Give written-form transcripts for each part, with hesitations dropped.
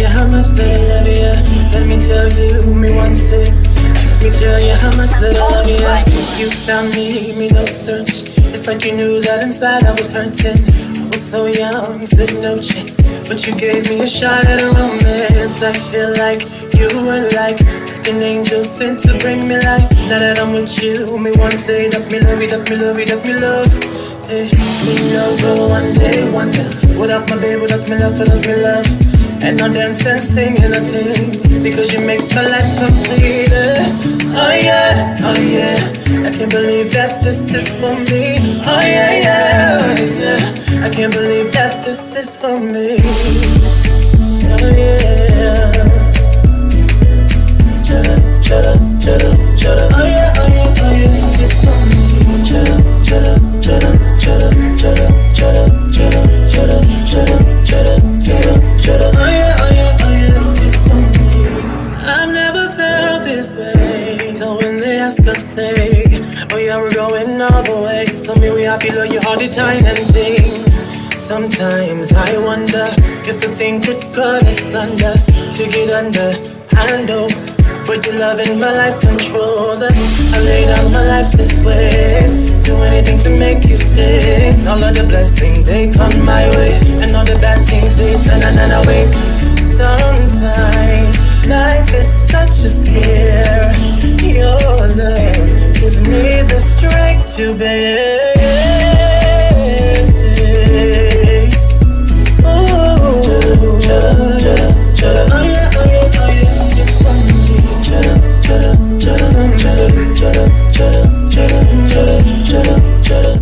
you how much that I love you. Let me tell you, me want it. Let me tell you how much that I love you. You found me no search. It's like you knew that inside I was hurting. I was so young, didn't know you. But you gave me a shot at a romance. I feel like you were like an angel sent to bring me light. Now that I'm with you, me want to say that me love you, that me love you, that me love. Hey, me no go one day wonder. Without my baby, without me love, without me love. And no dance and sing and a ting, because you make my life complete. Oh yeah, oh yeah, I can't believe that this is for me. Oh yeah, yeah, oh yeah, I can't believe that this is for me. Oh yeah. Shut up, shut up, shut up. Oh yeah, oh yeah, oh yeah, it's for me. Shut up, shut up, shut up, shut up, shut up, shut up, shut up, shut up, shut up, shut up, shut up, shut up. Oh yeah, oh yeah, oh yeah, it's for me. I've never felt this way. So when they ask us, say, oh yeah, we're going all the way. So me, we happy, love you all the time and things. Sometimes I wonder if the thing could cut us under, to get under. I know, but your love in my life control that. I laid out my life this way, do anything to make you stay. All of the blessings, they come my way, and all the bad things, they turn away. Sometimes life is such a scare. Your love gives me the strength to bear. Oh, shut up, shut up. Oh yeah, oh yeah, oh yeah. It's funny. Shut up, shut up, shut up, shut up, shut up, shut up, shut up, shut up, shut up, shut up.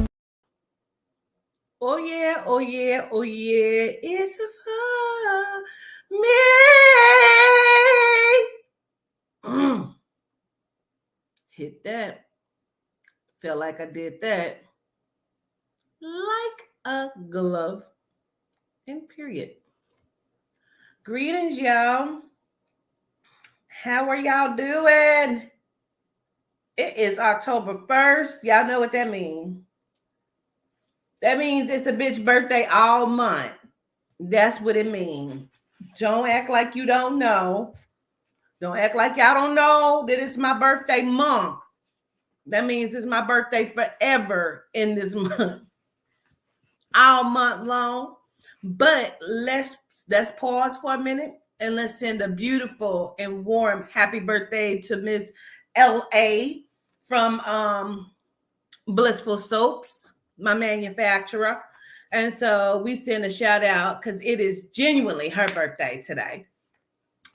Oh yeah, oh yeah, oh yeah. It's for me. Hit that. Felt like I did that. Like a glove. And period. Greetings, y'all. How are y'all doing? It is October 1st. Y'all know what that means. That means it's a bitch birthday all month. That's what it means. Don't act like you don't know. Don't act like y'all don't know that it's my birthday month. That means it's my birthday forever in this month. All month long. But let's pause for a minute and let's send a beautiful and warm happy birthday to Miss L.A. from Blissful Soaps, my manufacturer. And so we send a shout out because it is genuinely her birthday today.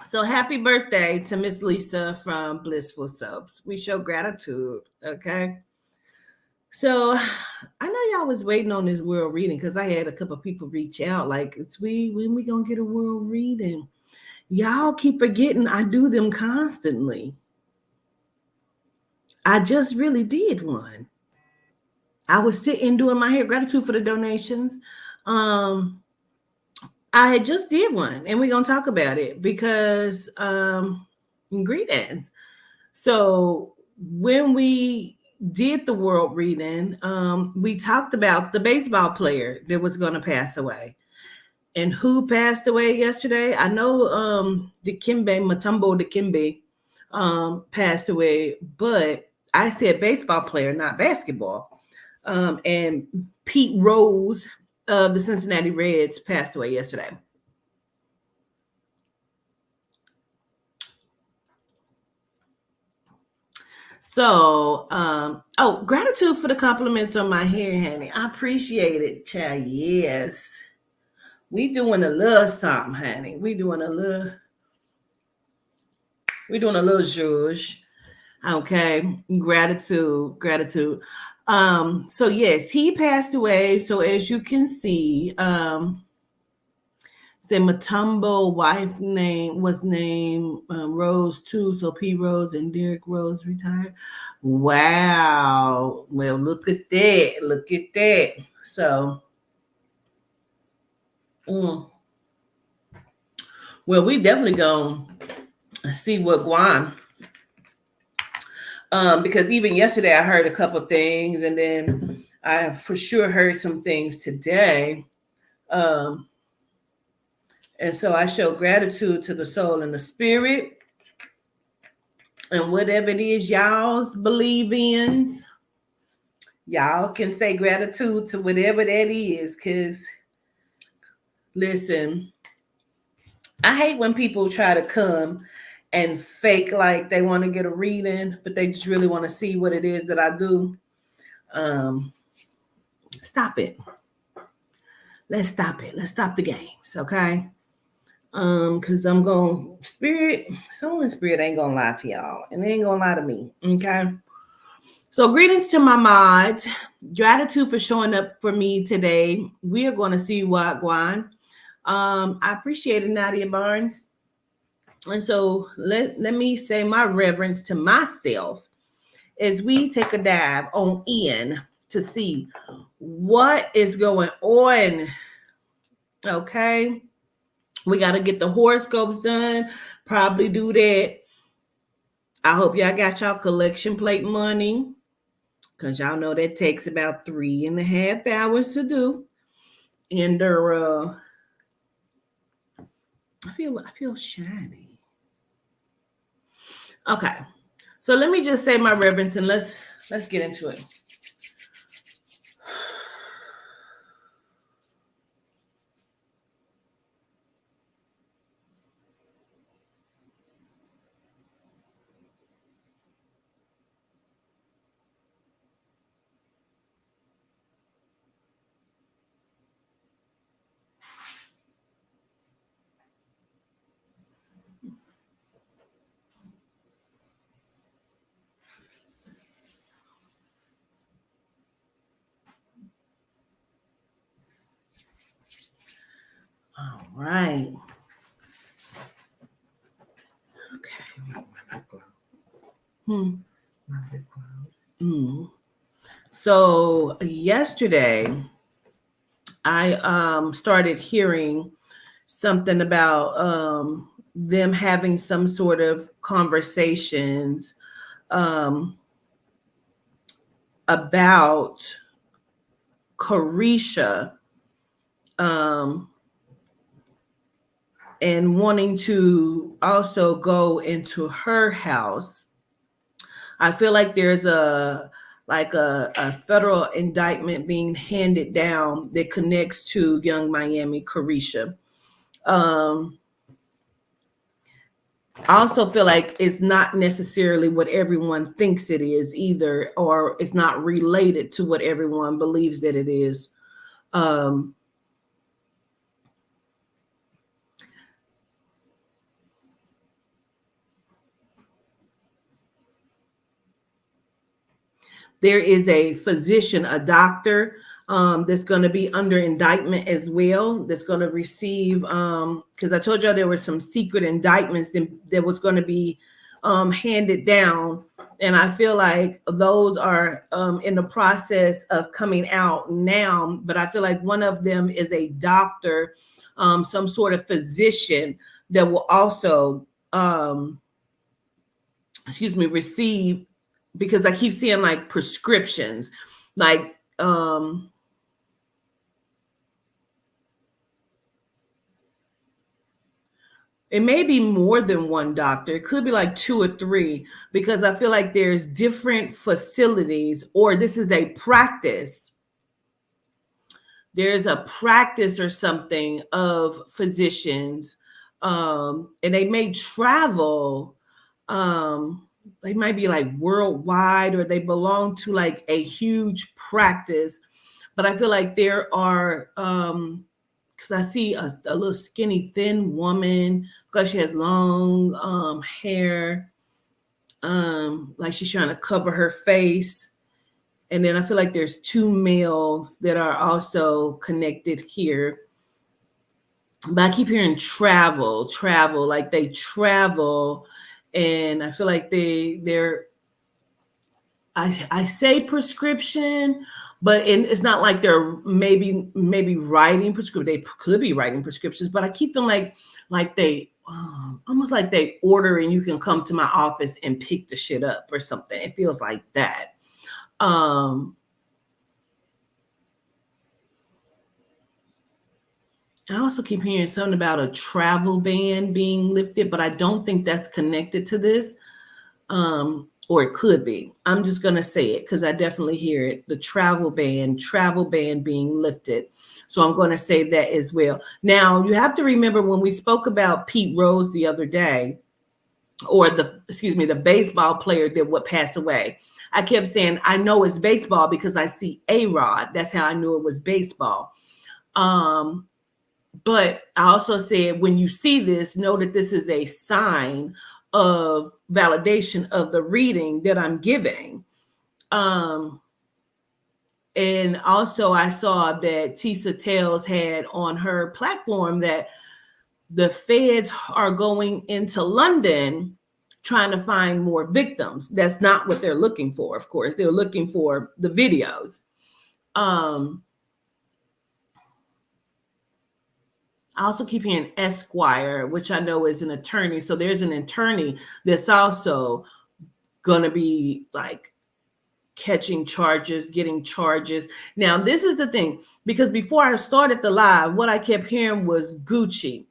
So happy birthday to Miss Lisa from Blissful Soaps. We show gratitude, okay? So I know y'all was waiting on this world reading because I had a couple of people reach out like, when we gonna get a world reading? Y'all keep forgetting I do them constantly. I just really did one. I was sitting doing my hair. Gratitude for the donations. I had just did one, and we're gonna talk about it because greetings. So when we did the world reading, we talked about the baseball player that was going to pass away. And who passed away yesterday? I know Mutombo Dikembe passed away, but I said baseball player, not basketball. And Pete Rose of the Cincinnati Reds passed away yesterday. So, gratitude for the compliments on my hair, honey. I appreciate it, child. Yes. We doing a little something, honey. We doing a little zhuzh. Okay. Gratitude. So yes, he passed away. So as you can see, say Mutombo wife name was named Rose too. So P Rose and Derek Rose retired. Wow. Well, look at that. So, well, we definitely gonna see what Guam. Because even yesterday I heard a couple things, and then I for sure heard some things today. And so I show gratitude to the soul and the spirit and whatever it is y'all's believe in. Y'all can say gratitude to whatever that is, because listen, I hate when people try to come and fake like they want to get a reading, but they just really want to see what it is that I do. Um, Stop it. Let's stop it. Let's stop the games, okay? Because I'm going spirit, soul and spirit ain't gonna lie to y'all, and they ain't gonna lie to me, okay? So greetings to my mods. Gratitude for showing up for me today. We are going to see what Guan. I appreciate it, Nadia Barnes. And so let me say my reverence to myself as we take a dive on in to see what is going on. Okay. We got to get the horoscopes done. Probably do that. I hope y'all got y'all collection plate money, because y'all know that takes about 3.5 hours to do. And I feel shiny. Okay. So let me just say my reverence and let's get into it. All right. Okay. So yesterday, I started hearing something about them having some sort of conversations um, about Carisha um, and wanting to also go into her house. I feel like there's a federal indictment being handed down that connects to Young Miami Carisha. Um, I also feel like it's not necessarily what everyone thinks it is either, or it's not related to what everyone believes that it is. Um, there is a physician, a doctor, that's going to be under indictment as well. That's going to receive, because I told y'all there were some secret indictments that was going to be handed down. And I feel like those are in the process of coming out now. But I feel like one of them is a doctor, some sort of physician that will also, receive, because I keep seeing like prescriptions, like it may be more than one doctor. It could be like 2 or 3, because I feel like there's different facilities, or this is a practice. There's a practice or something of physicians, and they may travel. They might be like worldwide, or they belong to like a huge practice. But I feel like there are, because I see a little skinny, thin woman, because she has long hair, like she's trying to cover her face. And then I feel like there's 2 males that are also connected here. But I keep hearing travel, like they travel. And I feel like they're, I say prescription, but it's not like they're maybe writing prescription. They could be writing prescriptions, but I keep feeling like they almost like they order and you can come to my office and pick the shit up or something. It feels like that. I also keep hearing something about a travel ban being lifted, but I don't think that's connected to this. Or it could be. I'm just gonna say it because I definitely hear it. The travel ban being lifted. So I'm going to say that as well. Now you have to remember when we spoke about Pete Rose the other day, or the baseball player that would pass away. I kept saying I know it's baseball because I see A-Rod. That's how I knew it was baseball. But I also said, when you see this, know that this is a sign of validation of the reading that I'm giving. And also, I saw that Tisa Tales had on her platform that the feds are going into London trying to find more victims. That's not what they're looking for, of course. They're looking for the videos. I also keep hearing Esquire, which I know is an attorney. So there's an attorney that's also going to be like catching charges, getting charges. Now, this is the thing, because before I started the live, what I kept hearing was Gucci,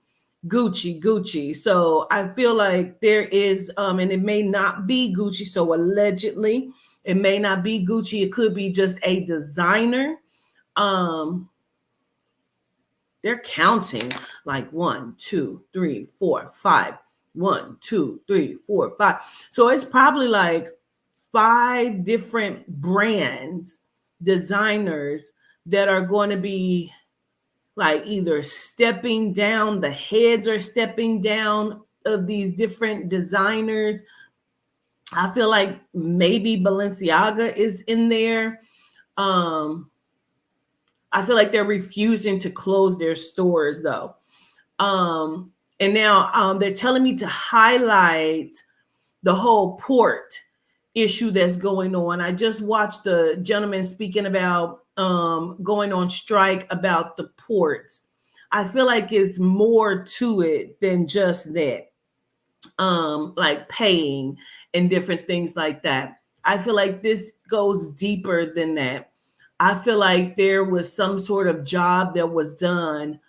Gucci, Gucci. So I feel like there is, and it may not be Gucci. So allegedly, it may not be Gucci. It could be just a designer. They're counting like 1, 2, 3, 4, 5. 1, 2, 3, 4, 5. So it's probably like 5 different brands, designers that are going to be like either stepping down, the heads are stepping down of these different designers. I feel like maybe Balenciaga is in there. I feel like they're refusing to close their stores though. And now they're telling me to highlight the whole port issue that's going on. I just watched the gentleman speaking about going on strike about the ports. I feel like it's more to it than just that, like paying and different things like that. I feel like this goes deeper than that. I feel like there was some sort of job that was done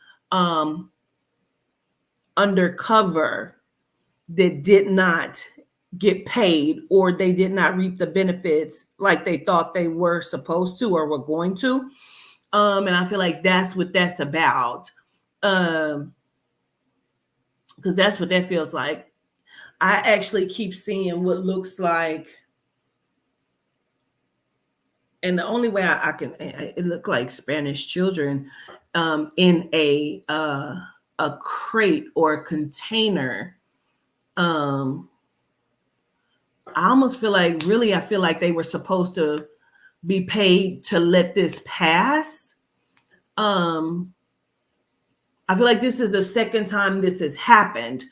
undercover that did not get paid, or they did not reap the benefits like they thought they were supposed to or were going to. And I feel like that's what that's about. Because that's what that feels like. I actually keep seeing what looks like, and the only way I can, it looked like Spanish children in a crate or a container. I almost feel like, really, I feel like they were supposed to be paid to let this pass. I feel like this is the second time this has happened,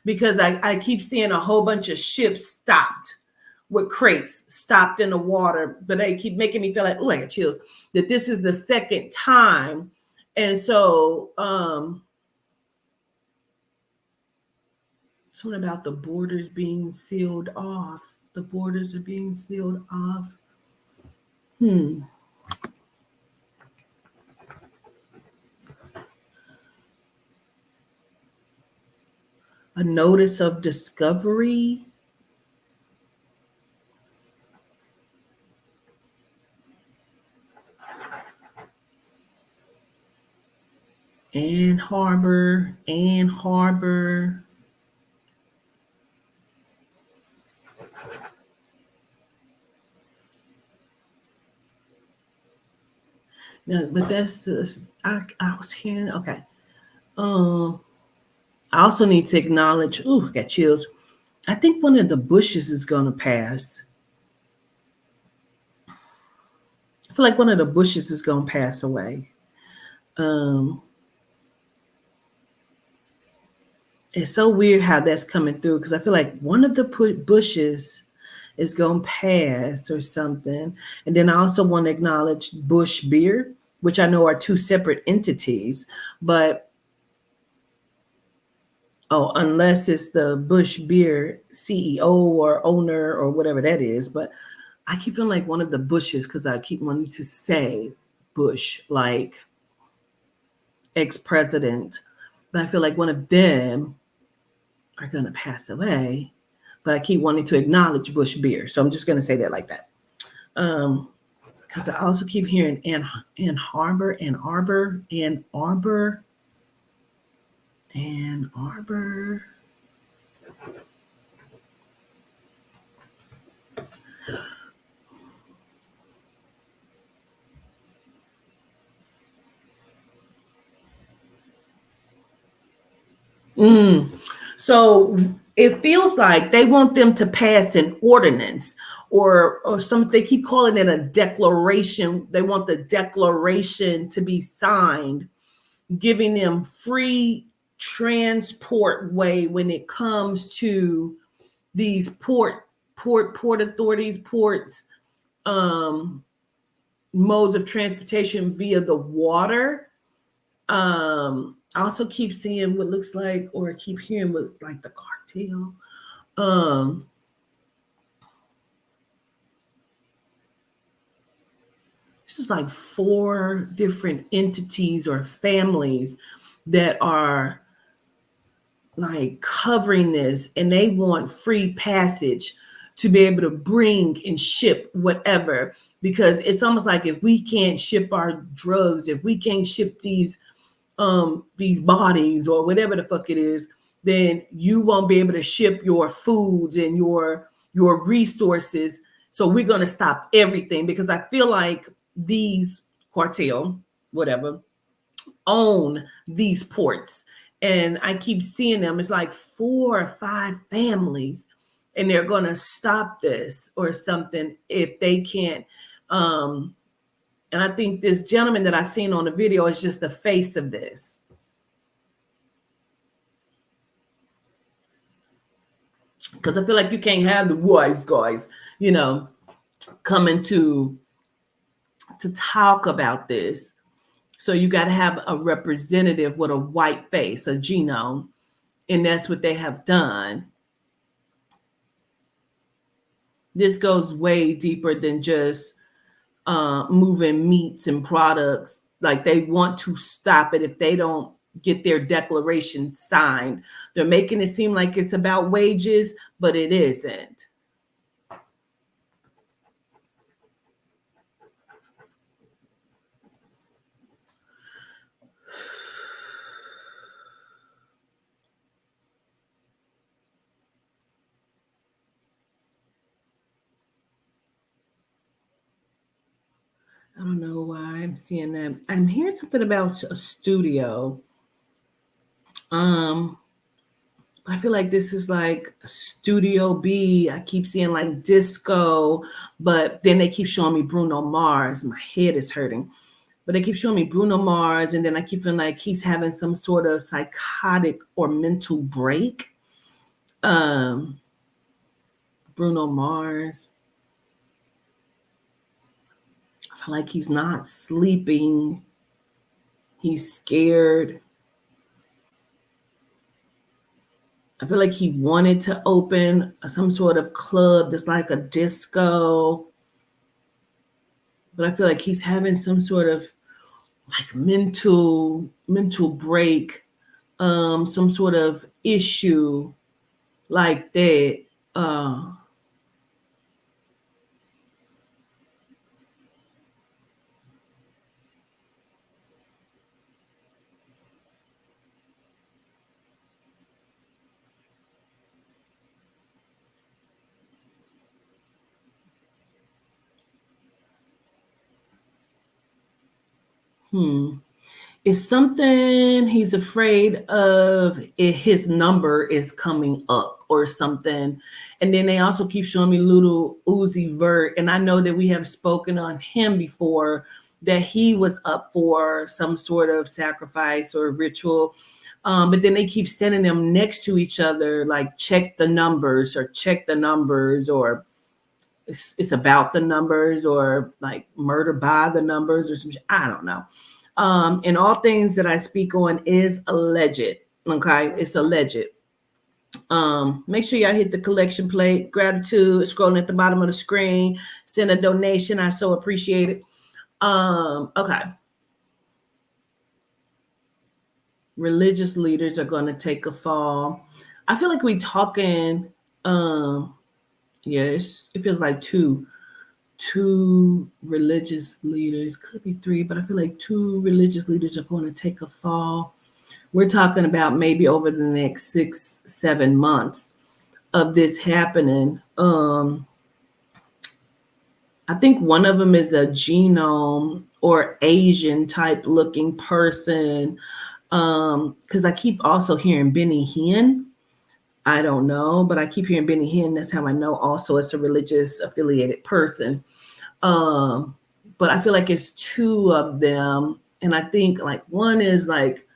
because I keep seeing a whole bunch of ships stopped with crates, stopped in the water, but they keep making me feel like, oh, I got chills, that this is the second time. And so something about the borders being sealed off. The borders are being sealed off. A notice of discovery. Ann Harbor. No, but that's I was hearing. Okay. I also need to acknowledge. Ooh, got chills. I think one of the Bushes is going to pass. I feel like one of the Bushes is going to pass away. It's so weird how that's coming through, because I feel like one of the Bushes is going to pass or something. And then I also want to acknowledge Bush Beer, which I know are 2 separate entities, but unless it's the Bush Beer CEO or owner or whatever that is. But I keep feeling like one of the Bushes, because I keep wanting to say Bush, like ex-president, but I feel like one of them are going to pass away. But I keep wanting to acknowledge Bush Beer, so I'm just going to say that like that. Because I also keep hearing Ann Arbor, Ann Arbor, Ann Arbor, Ann Arbor. So it feels like they want them to pass an ordinance or some they keep calling it a declaration. They want the declaration to be signed, giving them free transport way when it comes to these port authorities, ports, um, modes of transportation via the water. I also keep seeing what looks like, or I keep hearing what like the cartel. Um, this is like 4 different entities or families that are like covering this, and they want free passage to be able to bring and ship whatever, because it's almost like if we can't ship our drugs, if we can't ship these bodies or whatever the fuck it is, then you won't be able to ship your foods and your resources. So we're going to stop everything, because I feel like these cartel, whatever, own these ports. And I keep seeing them. It's like 4 or 5 families, and they're going to stop this or something if they can't. And I think this gentleman that I seen on the video is just the face of this. Because I feel like you can't have the wise guys, coming to talk about this. So you got to have a representative with a white face, a genome, and that's what they have done. This goes way deeper than just moving meats and products. Like, they want to stop it if they don't get their declaration signed. They're making it seem like it's about wages, but it isn't. I don't know why I'm seeing that. I'm hearing something about a studio. I feel like this is like Studio B. I keep seeing like disco, but then they keep showing me Bruno Mars. My head is hurting. But they keep showing me Bruno Mars, and then I keep feeling like he's having some sort of psychotic or mental break. Bruno Mars. I feel like he's not sleeping. He's scared. I feel like he wanted to open some sort of club that's like a disco. But I feel like he's having some sort of like mental break, some sort of issue like that. It's something he's afraid of, his number is coming up or something. And then they also keep showing me little Uzi Vert. And I know that we have spoken on him before, that he was up for some sort of sacrifice or ritual. But then they keep standing them next to each other, like check the numbers, or it's about the numbers, or like murder by the numbers or something. I don't know. And all things that I speak on is alleged. Okay, it's alleged. Make sure y'all hit the collection plate. Gratitude, scrolling at the bottom of the screen. Send a donation. I so appreciate it. Okay. religious leaders are going to take a fall. I feel like we talking. Um, yes, it feels like two religious leaders, could be three, but I feel like two religious leaders are going to take a fall. We're talking about maybe over the next 6-7 months of this happening. I think one of them is a genome or Asian type looking person. Because I keep also hearing Benny Hinn. I don't know, but I keep hearing Benny Hinn. That's how I know also it's a religious affiliated person. Um, but I feel like it's two of them. And I think like one is like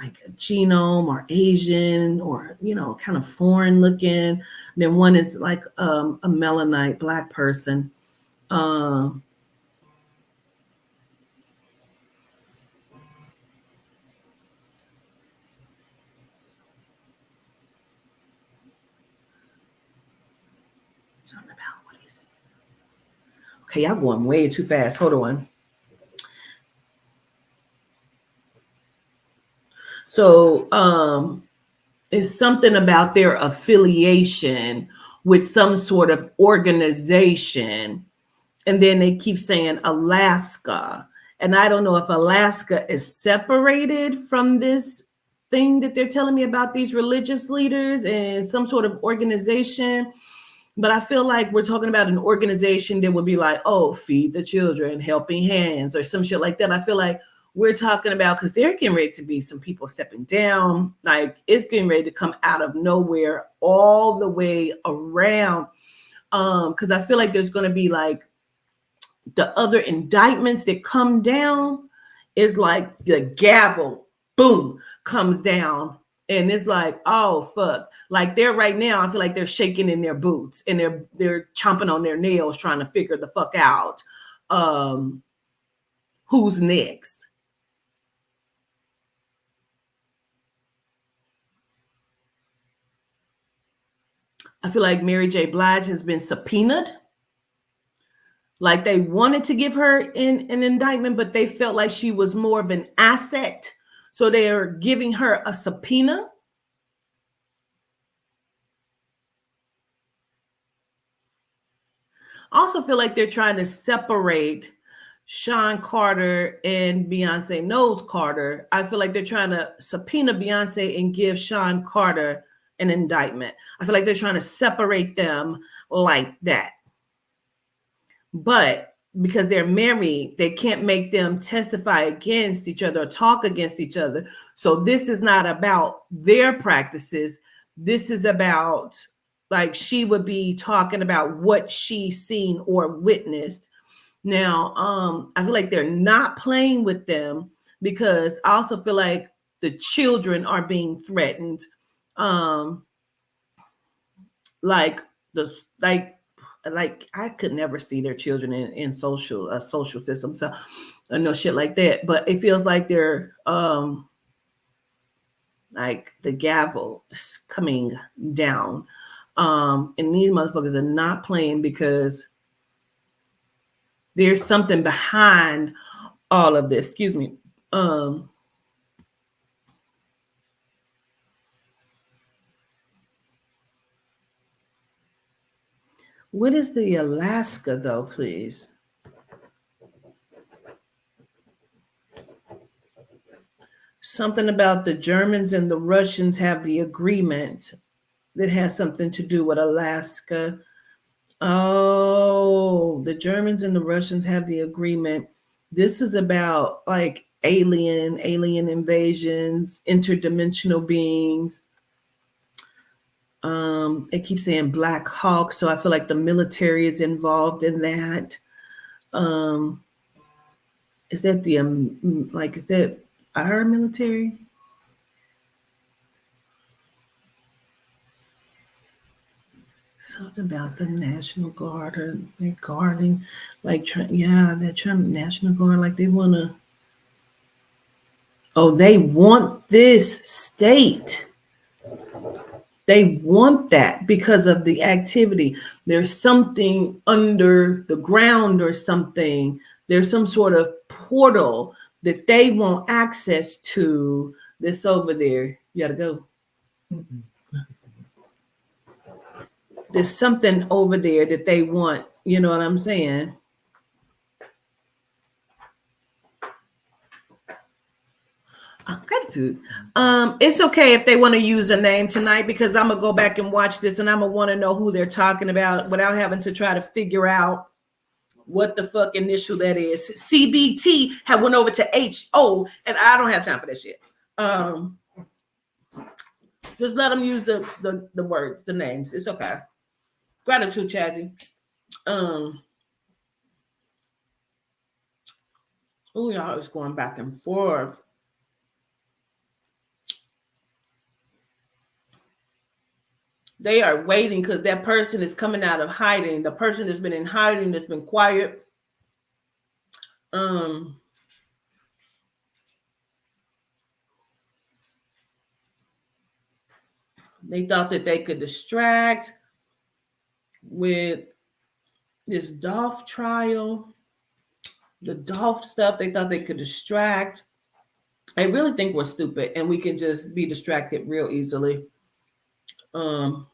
a genome or Asian or kind of foreign looking. Then one is like a melanite black person. Um, something about what is it? Okay, y'all going way too fast. Hold on. So it's something about their affiliation with some sort of organization. And then they keep saying Alaska. And I don't know if Alaska is separated from this thing that they're telling me about these religious leaders and some sort of organization. But I feel like we're talking about an organization that would be like, oh, feed the children, helping hands, or some shit like that. I feel like we're talking about, because they're getting ready to be some people stepping down. Like it's getting ready to come out of nowhere all the way around. Because I feel like there's going to be like the other indictments that come down is like the gavel, boom, comes down. And it's like, oh fuck. Like they're right now, I feel like they're shaking in their boots and they're chomping on their nails trying to figure the fuck out um who's next. I feel like Mary J. Blige has been subpoenaed. Like they wanted to give her an indictment, but they felt like she was more of an asset. So they're giving her a subpoena. I also feel like they're trying to separate Sean Carter and Beyonce Knowles Carter. I feel like they're trying to subpoena Beyonce and give Sean Carter an indictment. I feel like they're trying to separate them like that. But because they're married, they can't make them testify against each other or talk against each other. So this is not about their practices. This is about like she would be talking about what she's seen or witnessed. Now, I feel like they're not playing with them because I also feel like the children are being threatened. Um, like the like I could never see their children in social a social system. So no shit like that. But it feels like they're like the gavel is coming down. And these motherfuckers are not playing because there's something behind all of this. Excuse me. What is the Alaska though, please? Something about the Germans and the Russians have the agreement that has something to do with Alaska. Oh, the Germans and the Russians have the agreement. This is about like alien invasions, interdimensional beings. It keeps saying Black Hawk, so I feel like the military is involved in that. Um, is that the like is that our military? Something about the National Guard or they're guarding, like yeah, they're trying National Guard, like they wanna. Oh, they want this state. They want that because of the activity. There's something under the ground or something. There's some sort of portal that they want access to this over there. You gotta go. There's something over there that they want. You know what I'm saying? Gratitude. It's okay if they want to use a name tonight because I'm gonna go back and watch this and I'm gonna want to know who they're talking about without having to try to figure out what the fuck initial that is. CBT had went over to HO, and I don't have time for that shit. Just let them use the words, the names. It's okay. Gratitude, Chazzy. Oh, y'all is going back and forth. They are waiting because that person is coming out of hiding. The person that's been in hiding, that's been quiet. They thought that they could distract with this Dolph trial, the Dolph stuff. They thought they could distract. I really think we're stupid and we can just be distracted real easily. Okay.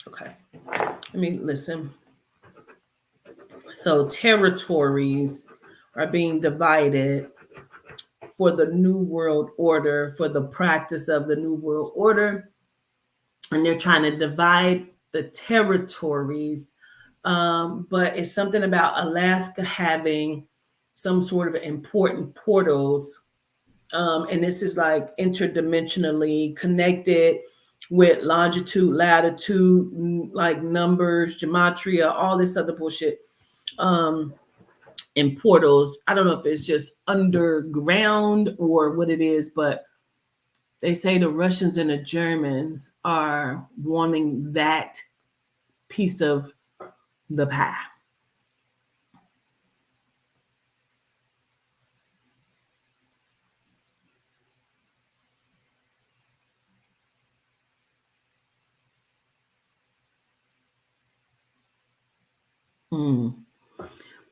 Okay. Let me listen. So territories are being divided for the New World Order, for the practice of the New World Order. And they're trying to divide the territories. But it's something about Alaska having some sort of important portals. And this is like interdimensionally connected with longitude, latitude, like numbers, gematria, all this other bullshit. In portals. I don't know if it's just underground or what it is, but they say the Russians and the Germans are wanting that piece of the pie.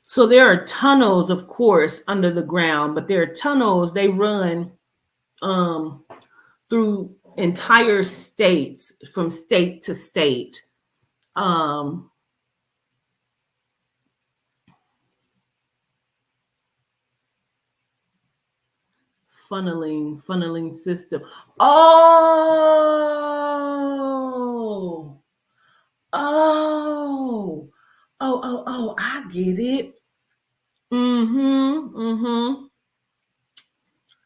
So there are tunnels, of course, under the ground, but there are tunnels, they run through entire states, from state to state. Funneling system. Oh, I get it.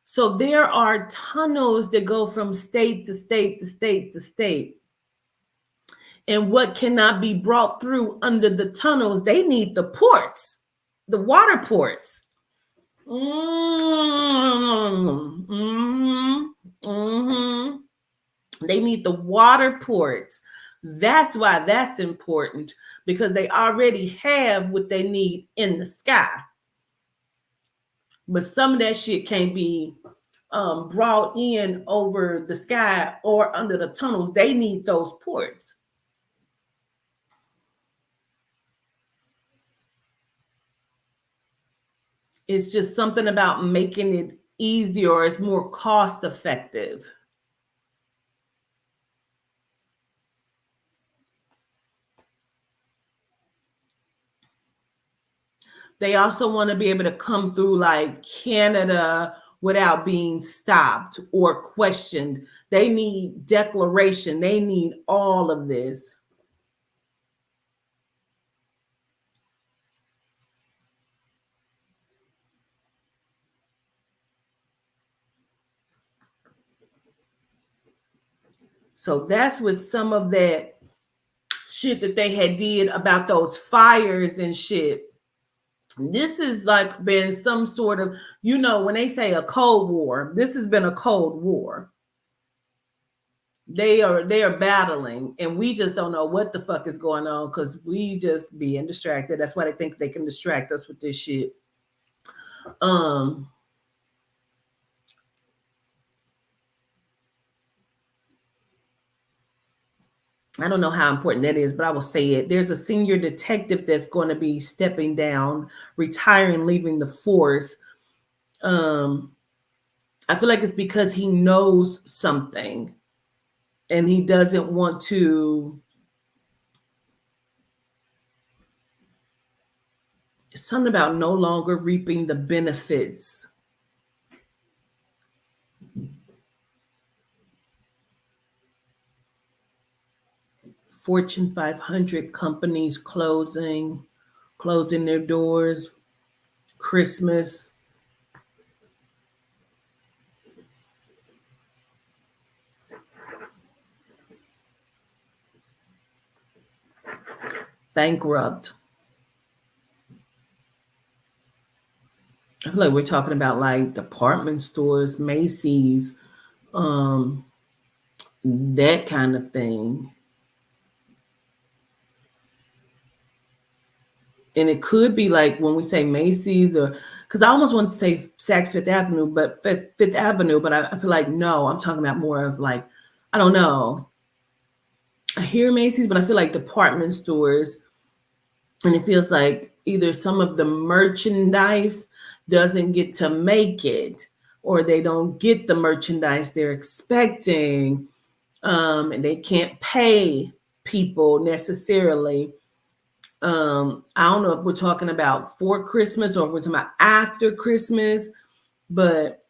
So there are tunnels that go from state to state to state to state. And what cannot be brought through under the tunnels, they need the ports, the water ports. They need the water ports. That's why that's important, because they already have what they need in the sky. But some of that shit can't be brought in over the sky or under the tunnels. They need those ports. It's just something about making it easier. It's more cost effective. They also want to be able to come through like Canada without being stopped or questioned. They need declaration. They need all of this. So that's with some of that shit that they had did about those fires and shit. This is like been some sort of, you know, when they say a Cold War, this has been a Cold War. They are battling, and we just don't know what the fuck is going on because we just being distracted. That's why they think they can distract us with this shit. I don't know how important that is, but I will say it. There's a senior detective that's going to be stepping down, retiring, leaving the force. Um, I feel like it's because he knows something and he doesn't want to. It's something about no longer reaping the benefits. Fortune 500 companies closing their doors, Christmas, bankrupt. I feel like we're talking about like department stores, Macy's, um, that kind of thing. And it could be like when we say Macy's or because I almost want to say Saks Fifth Avenue, but Fifth Avenue, but I feel like no, I'm talking about more of like, I don't know. I hear Macy's, but I feel like department stores, and it feels like either some of the merchandise doesn't get to make it, or they don't get the merchandise they're expecting, and they can't pay people necessarily. I don't know if we're talking about for Christmas or if we're talking about after Christmas, but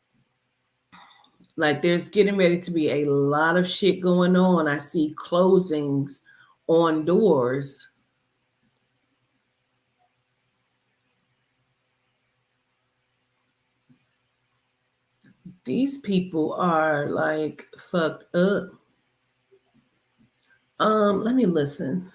like there's getting ready to be a lot of shit going on. I see closings on doors. These people are like fucked up. Let me listen.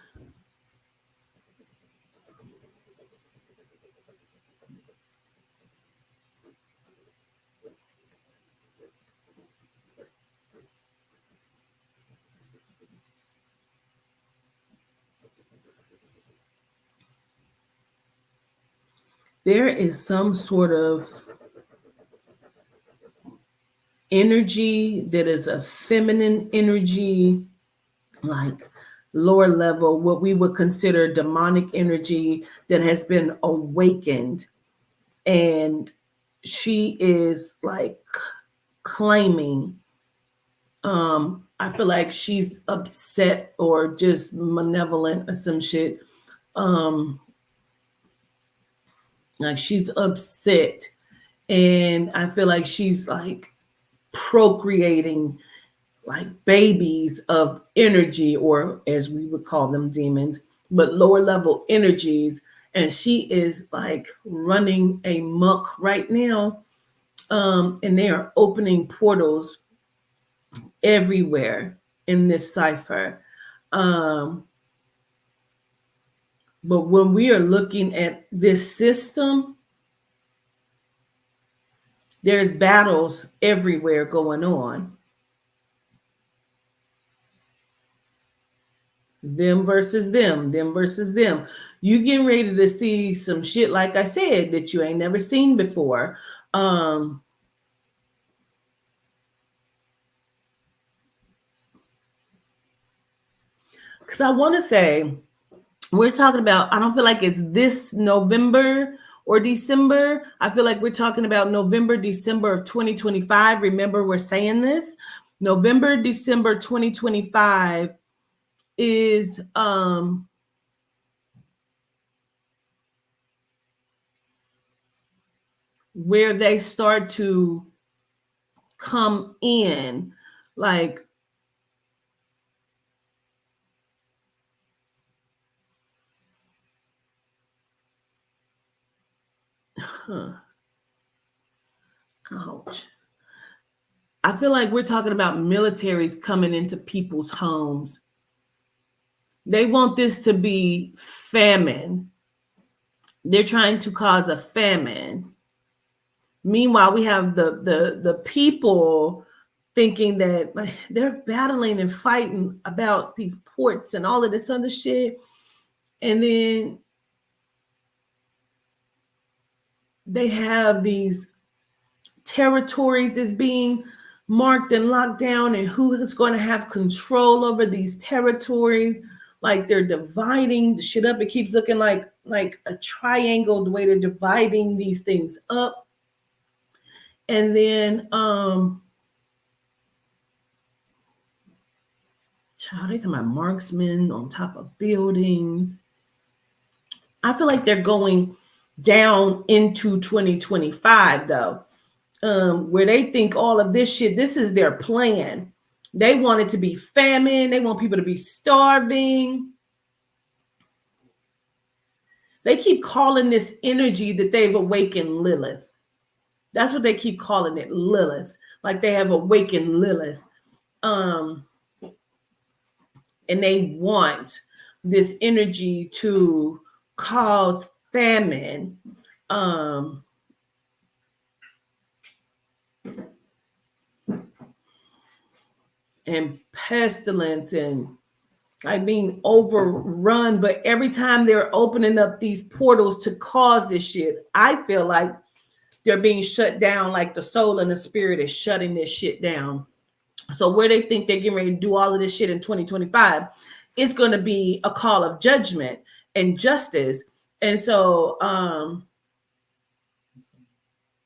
There is some sort of energy that is a feminine energy, like lower level, what we would consider demonic energy that has been awakened. And she is like claiming, I feel like she's upset or just malevolent or some shit. Um, like she's upset. And I feel like she's like procreating like babies of energy, or as we would call them, demons, but lower level energies. And she is like running a muck right now. And they are opening portals everywhere in this cipher. Um, but when we are looking at this system, there's battles everywhere going on. Them versus them versus them. You getting ready to see some shit, like I said, that you ain't never seen before. Um, because I want to say we're talking about, I don't feel like it's this November or December. I feel like we're talking about November, December of 2025. Remember, we're saying this. November, December 2025 is where they start to come in. Like, huh, ouch. I feel like we're talking about militaries coming into people's homes. They want this to be famine. They're trying to cause a famine. Meanwhile, we have the people thinking that like they're battling and fighting about these ports and all of this other shit, and then they have these territories that's being marked and locked down, and who is going to have control over these territories. Like they're dividing the shit up. It keeps looking like a triangle, the way they're dividing these things up. And then child, they talking about marksmen on top of buildings. I feel like they're going down into 2025 though, where they think all of this shit, this is their plan. They want it to be famine. They want people to be starving. They keep calling this energy that they've awakened Lilith. That's what they keep calling it, Lilith. Like they have awakened Lilith. And they want this energy to cause famine. And pestilence and like being overrun. But every time they're opening up these portals to cause this shit, I feel like they're being shut down, like the soul and the spirit is shutting this shit down. So where they think they're getting ready to do all of this shit in 2025, it's going to be a call of judgment and justice. And so,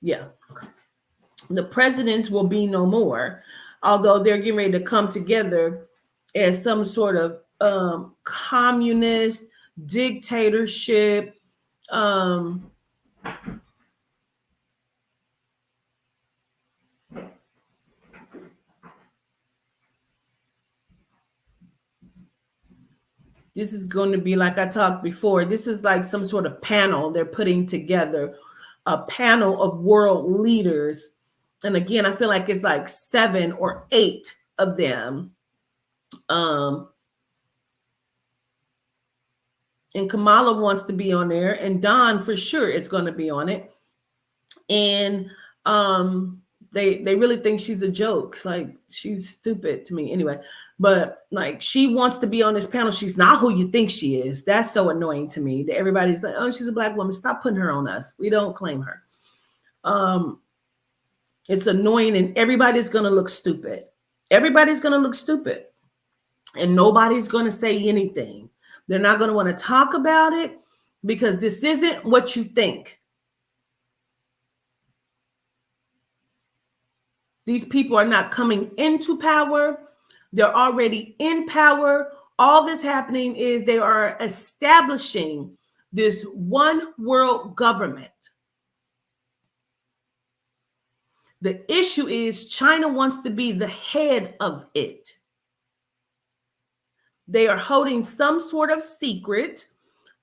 yeah, the presidents will be no more, although they're getting ready to come together as some sort of communist dictatorship. This is going to be, like I talked before, this is like some sort of panel they're putting together, a panel of world leaders. And again, I feel like it's like 7 or 8 of them. And Kamala wants to be on there, and Don for sure is going to be on it. And they really think she's a joke. Like she's stupid to me anyway. But like she wants to be on this panel. She's not who you think she is. That's so annoying to me. That everybody's like, oh, she's a black woman. Stop putting her on us. We don't claim her. It's annoying, and everybody's gonna look stupid. Everybody's gonna look stupid, and nobody's gonna say anything. They're not gonna want to talk about it because this isn't what you think. These people are not coming into power. They're already in power. All this happening is they are establishing this one world government. The issue is China wants to be the head of it. They are holding some sort of secret,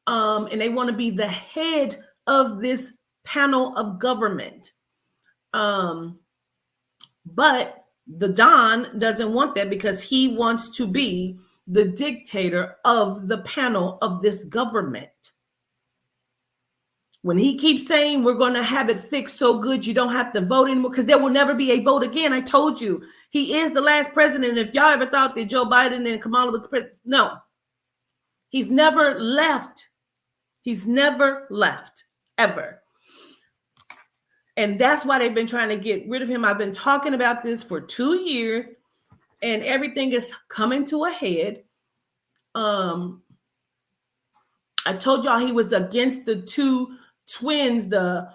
and they want to be the head of this panel of government. But the Don doesn't want that because he wants to be the dictator of the panel of this government. When he keeps saying we're going to have it fixed so good you don't have to vote anymore, because there will never be a vote again. I told you, he is the last president. If y'all ever thought that Joe Biden and Kamala was the president, no. He's never left. He's never left, ever. And that's why they've been trying to get rid of him. I've been talking about this for 2 years, and everything is coming to a head. I told y'all he was against the 2 twins, the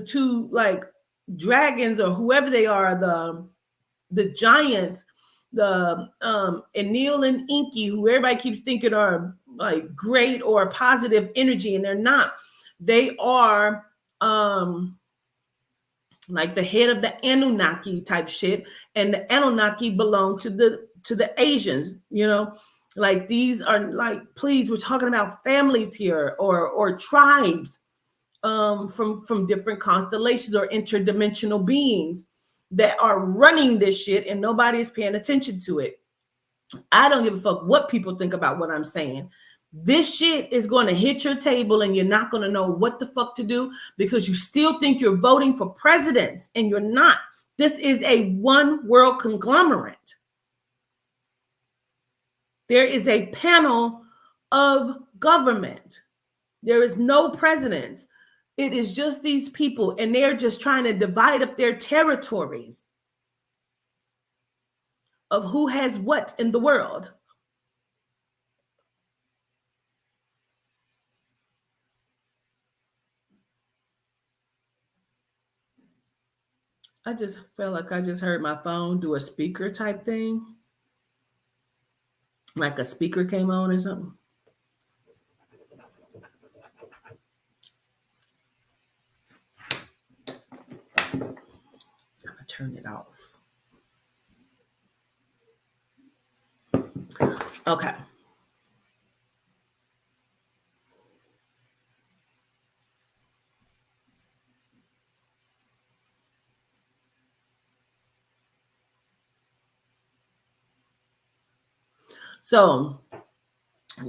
2 like dragons or whoever they are, the giants, the Enil and Inky, who everybody keeps thinking are like great or positive energy, and they're not. They are like the head of the Anunnaki type shit, and the Anunnaki belong to the Asians, you know. Like these are like, please, we're talking about families here or tribes from different constellations or interdimensional beings that are running this shit, and nobody is paying attention to it. I don't give a fuck what people think about what I'm saying. This shit is going to hit your table, and you're not going to know what the fuck to do because you still think you're voting for presidents, and you're not. This is a one world conglomerate. There is a panel of government. There is no presidents. It is just these people, and they're just trying to divide up their territories. of who has what in the world. I just felt like I just heard my phone do a speaker type thing, like a speaker came on or something. I'm gonna turn it off. Okay. So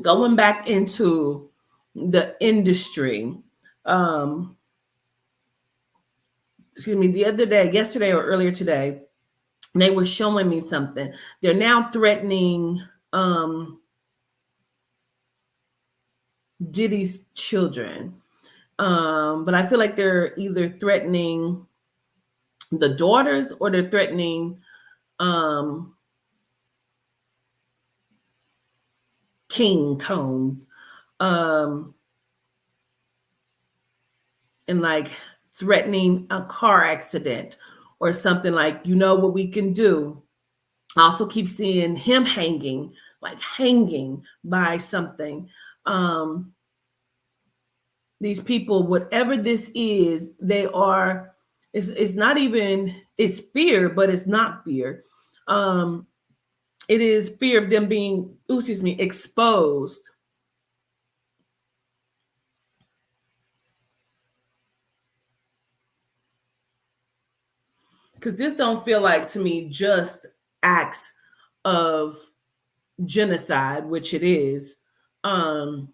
going back into the industry, um, excuse me, the other day, yesterday or earlier today, they were showing me something. They're now threatening Diddy's children. But I feel like they're either threatening the daughters or they're threatening um, King Combs. And like threatening a car accident or something, like, you know what we can do. I also keep seeing him hanging, like hanging by something. Um, these people, whatever this is, they are, it's not even, it's fear, but it's not fear. It is fear of them being, excuse me, exposed. Because this don't feel like to me just acts of genocide, which it is, um,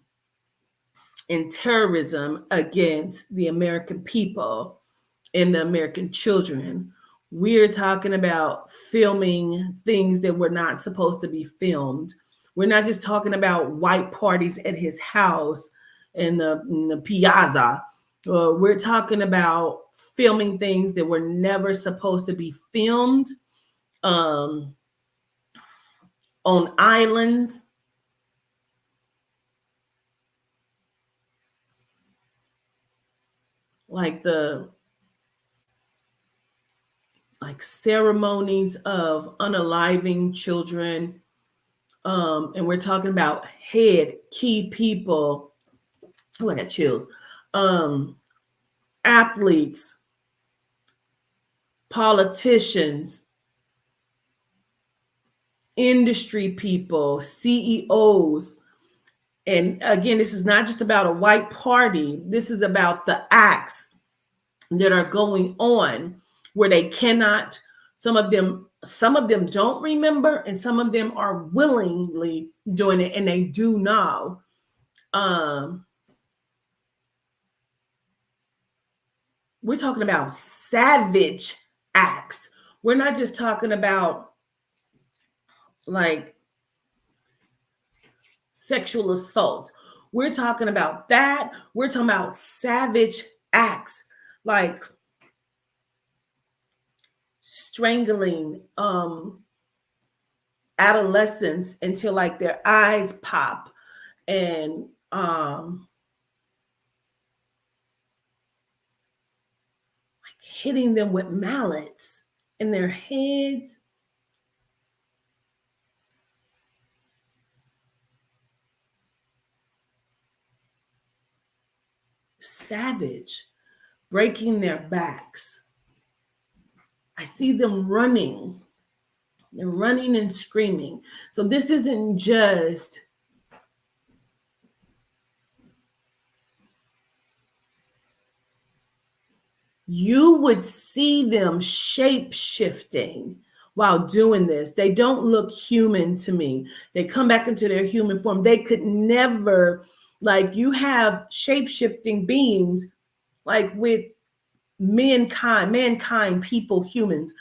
and terrorism against the American people and the American children. We're talking about filming things that were not supposed to be filmed. We're not just talking about white parties at his house in the piazza. We're talking about filming things that were never supposed to be filmed, um, on islands. Like the like ceremonies of unaliving children, and we're talking about head key people. Oh, I got chills. um Athletes, politicians, industry people, CEOs. And again, this is not just about a white party. This is about the acts that are going on where they cannot, some of them don't remember, and some of them are willingly doing it, and they do now. um we're talking about savage acts. We're not just talking about like sexual assaults. We're talking about that. We're talking about savage acts, like strangling adolescents until like their eyes pop, and like hitting them with mallets in their heads. Savage, breaking their backs. I see them running. They're running and screaming. So this isn't just you would see them shape shifting while doing this. They don't look human to me. They come back into their human form. They could never, like, you have shape shifting beings like with mankind, people, humans,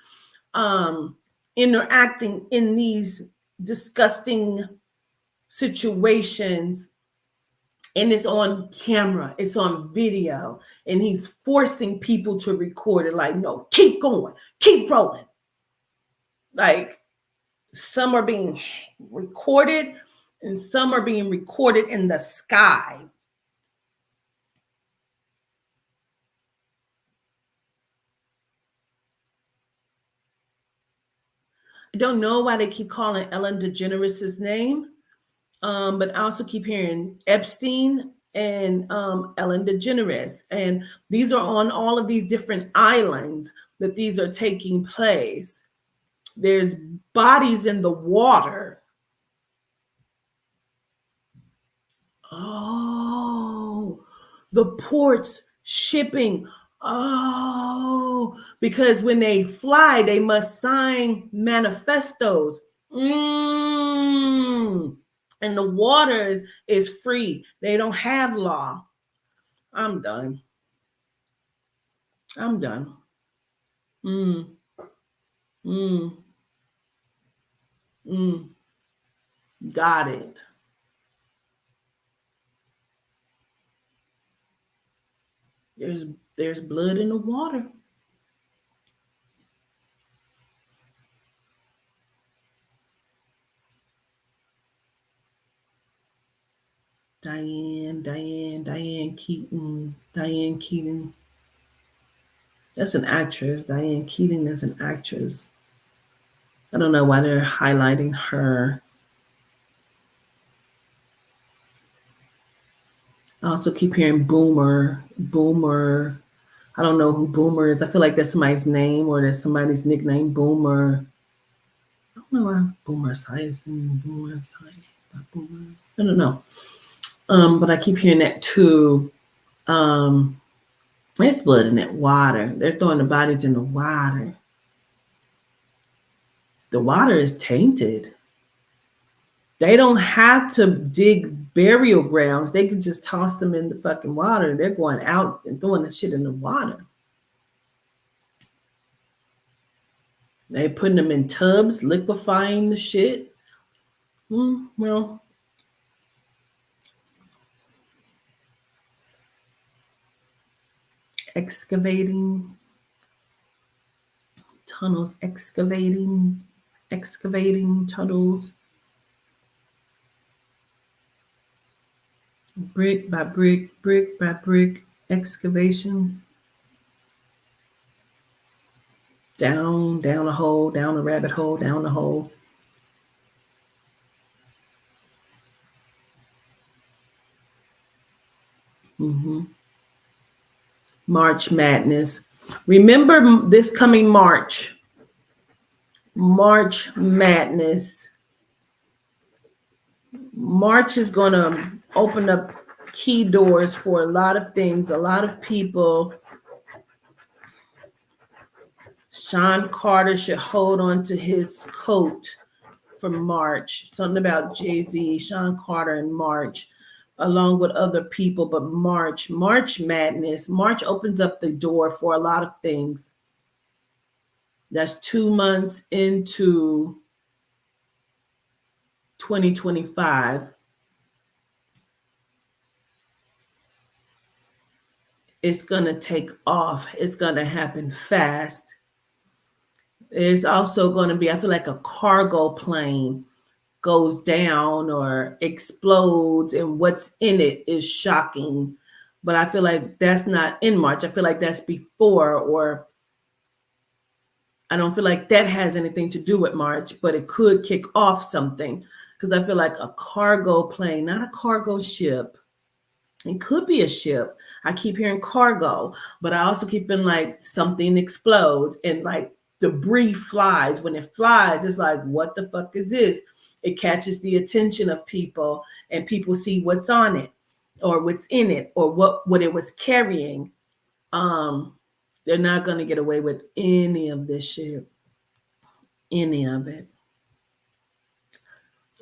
interacting in these disgusting situations, and it's on camera, it's on video, and he's forcing people to record it. Like, no, keep going, keep rolling. Like, Some are being recorded, and some are being recorded in the sky. I don't know why they keep calling Ellen DeGeneres' name, but I also keep hearing Epstein and Ellen DeGeneres. And these are on all of these different islands that these are taking place. There's bodies in the water. Oh, the ports shipping. Oh, because when they fly, they must sign manifestos. And the waters is free. They don't have law. I'm done. I'm done. Mm, mm, mm. Got it. There's there's blood in the water. Diane Keaton, Diane Keaton. That's an actress. Diane Keaton is an actress. I don't know why they're highlighting her. I also keep hearing Boomer, Boomer. I don't know who Boomer is. I feel like that's somebody's name or that's somebody's nickname, Boomer. I don't know why Boomer Esiason, Boomer Esiason, Boomer. I don't know. But I keep hearing that too. There's blood in that water. They're throwing the bodies in the water. The water is tainted. They don't have to dig burial grounds. They can just toss them in the fucking water. They're going out and throwing the shit in the water. They're putting them in tubs, liquefying the shit. Well, excavating tunnels, excavating tunnels. Brick by brick, brick by brick, excavation. Down a hole, down a rabbit hole, down the hole. March Madness. Remember this coming March. March Madness. March is going to open up key doors for a lot of things, a lot of people. Sean Carter should hold on to his coat from March. Something about Jay-Z, Sean Carter in March, along with other people. But March Madness. March opens up the door for a lot of things. That's 2 months into 2025. It's going to take off. It's going to happen fast. There's also going to be, I feel like a cargo plane goes down or explodes, and what's in it is shocking. But I feel like that's not in March. I feel like that's before, or I don't feel like that has anything to do with March, but it could kick off something, because I feel like a cargo plane, not a cargo ship. It could be a ship. I keep hearing cargo, but I also keep feeling like something explodes and like debris flies. When it flies, it's like, what the fuck is this? It catches the attention of people, and people see what's on it or what's in it or what it was carrying. They're not going to get away with any of this shit. Any of it.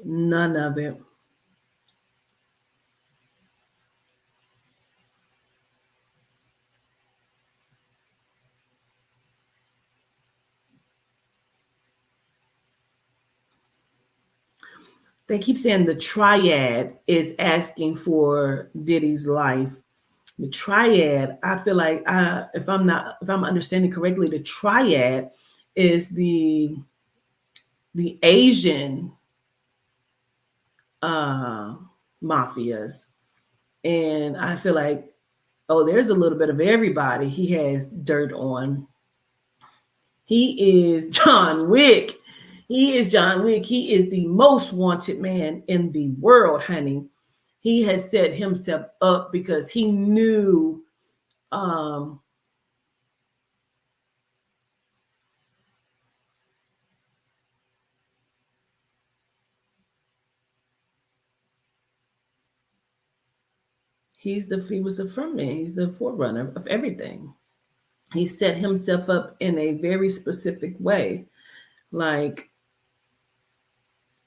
None of it. They keep saying the triad is asking for Diddy's life. The triad, I feel like, if I'm understanding correctly, the triad is the the Asian mafias. And I feel like, oh, there's a little bit of everybody he has dirt on. He is John Wick. He is John Wick. He is the most wanted man in the world, honey. He has set himself up because he knew he was the front man. He's the forerunner of everything. He set himself up in a very specific way. Like,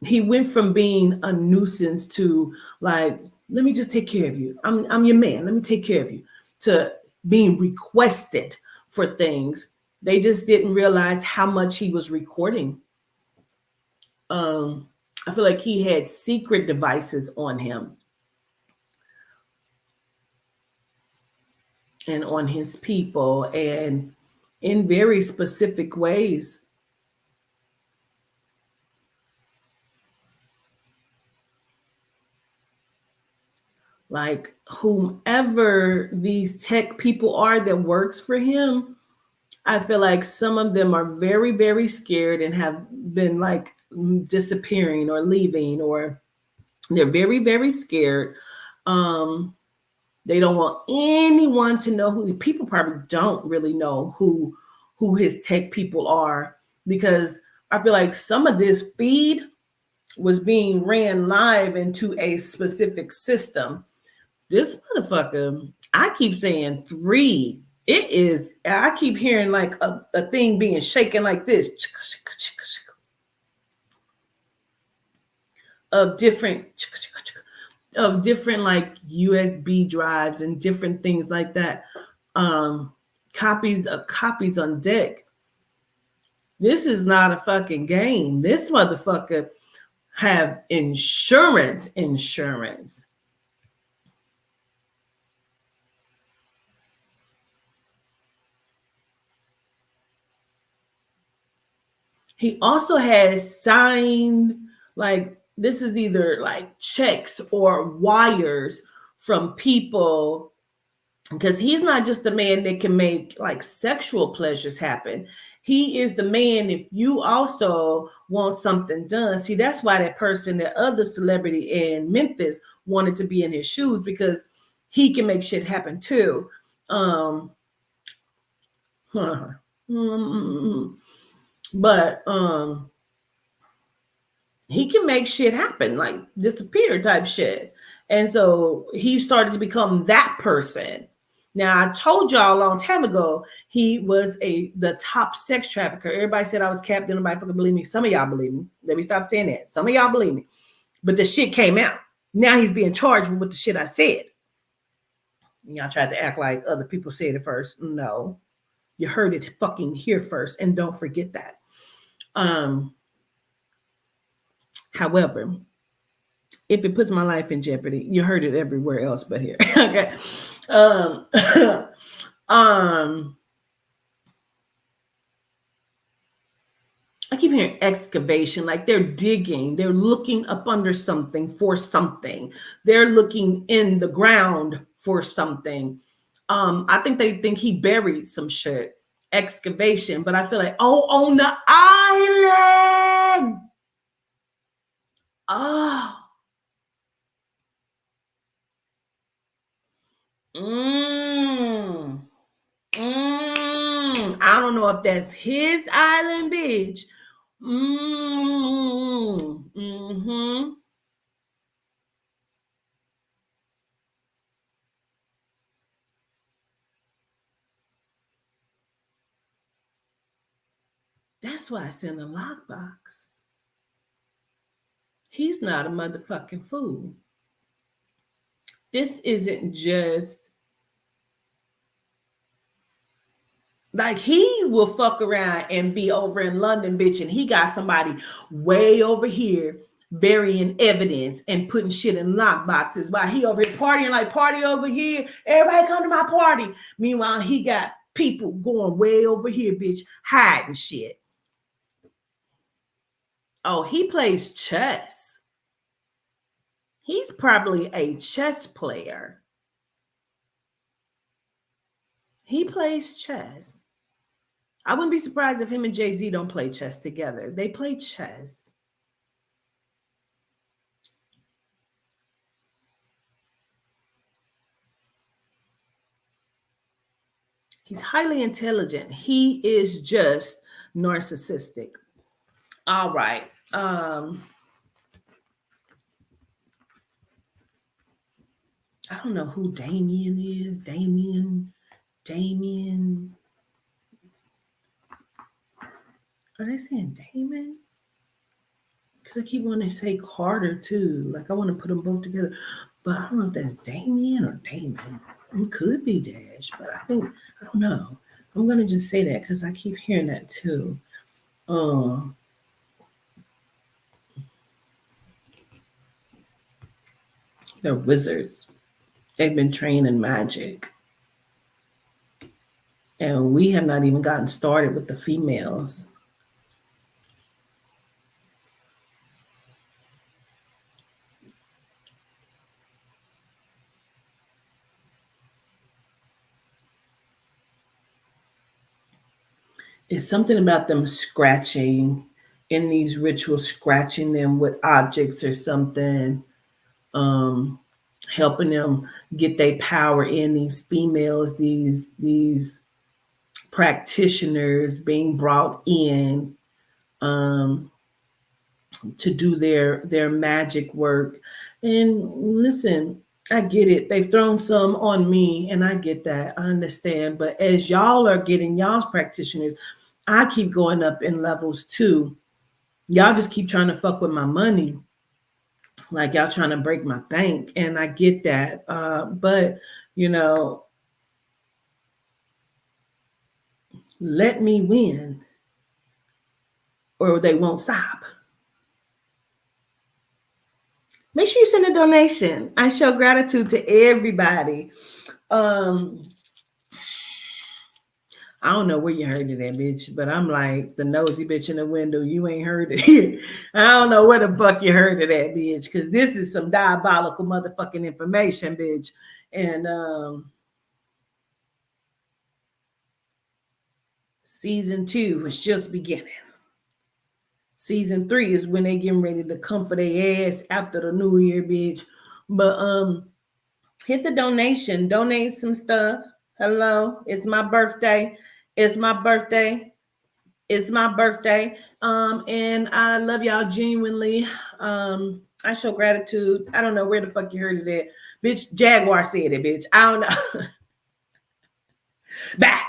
he went from being a nuisance to, like, let me just take care of you. I'm your man. Let me take care of you. To being requested for things. They just didn't realize how much he was recording. I feel like he had secret devices on him and on his people, and in very specific ways. Like, whomever these tech people are that works for him, I feel like some of them are very, very scared and have been like disappearing or leaving, or they're very, very scared. They don't want anyone to know who people probably don't really know who his tech people are, because I feel like some of this feed was being ran live into a specific system. This motherfucker, I keep saying 3. It is, I keep hearing like a thing being shaken like this of different like USB drives and different things like that. Copies on deck. This is not a fucking game. This motherfucker have insurance. He also has signed, like, this is either like checks or wires from people, because he's not just the man that can make like sexual pleasures happen. He is the man if you also want something done. See, that's why that other celebrity in Memphis wanted to be in his shoes, because he can make shit happen too. But he can make shit happen, like disappear type shit. And so he started to become that person. Now, I told y'all a long time ago he was the top sex trafficker. Everybody said I was capped. Nobody fucking believe me. Some of y'all believe me. Let me stop saying that. Some of y'all believe me. But the shit came out. Now he's being charged with the shit I said. Y'all tried to act like other people said it first. No. You heard it fucking here first. And don't forget that. However, if it puts my life in jeopardy, you heard it everywhere else but here. Okay. I keep hearing excavation, like they're digging, they're looking up under something for something. They're looking in the ground for something. I think they think he buried some shit. Excavation, but I feel like, oh, on the island. Oh. I don't know if that's his island, bitch. That's why it's in the lockbox. He's not a motherfucking fool. This isn't just like he will fuck around and be over in London, bitch, and he got somebody way over here burying evidence and putting shit in lockboxes while he over here partying, like, party over here, everybody come to my party. Meanwhile, he got people going way over here, bitch, hiding shit. Oh, he plays chess. He's probably a chess player. He plays chess. I wouldn't be surprised if him and Jay-Z don't play chess together. They play chess. He's highly intelligent. He is just narcissistic. All right. I don't know who Damien is. Damien. Are they saying Damon? Because I keep wanting to say Carter too. Like I want to put them both together. But I don't know if that's Damien or Damon. It could be Dash, but I think, I don't know. I'm going to just say that because I keep hearing that too. They're wizards. They've been trained in magic. And we have not even gotten started with the females. It's something about them scratching in these rituals, scratching them with objects or something, helping them get their power in. These females, these practitioners being brought in to do their magic work. And listen, I get it. They've thrown some on me, and I get that. I understand. But as y'all are getting y'all's practitioners, I keep going up in levels too. Y'all just keep trying to fuck with my money, like y'all trying to break my bank, and I get that. But you know, let me win, or they won't stop. Make sure you send a donation. I show gratitude to everybody. I don't know where you heard it at, bitch, but I'm like the nosy bitch in the window. You ain't heard it here. I don't know where the fuck you heard it at, bitch, because this is some diabolical motherfucking information, bitch. And season 2 is just beginning. Season 3 is when they getting ready to come for their ass after the new year, bitch. But hit the donation. Donate some stuff. Hello, it's my birthday. It's my birthday. It's my birthday. And I love y'all genuinely. I show gratitude. I don't know where the fuck you heard it at. Bitch, Jaguar said it, bitch. I don't know. Bye.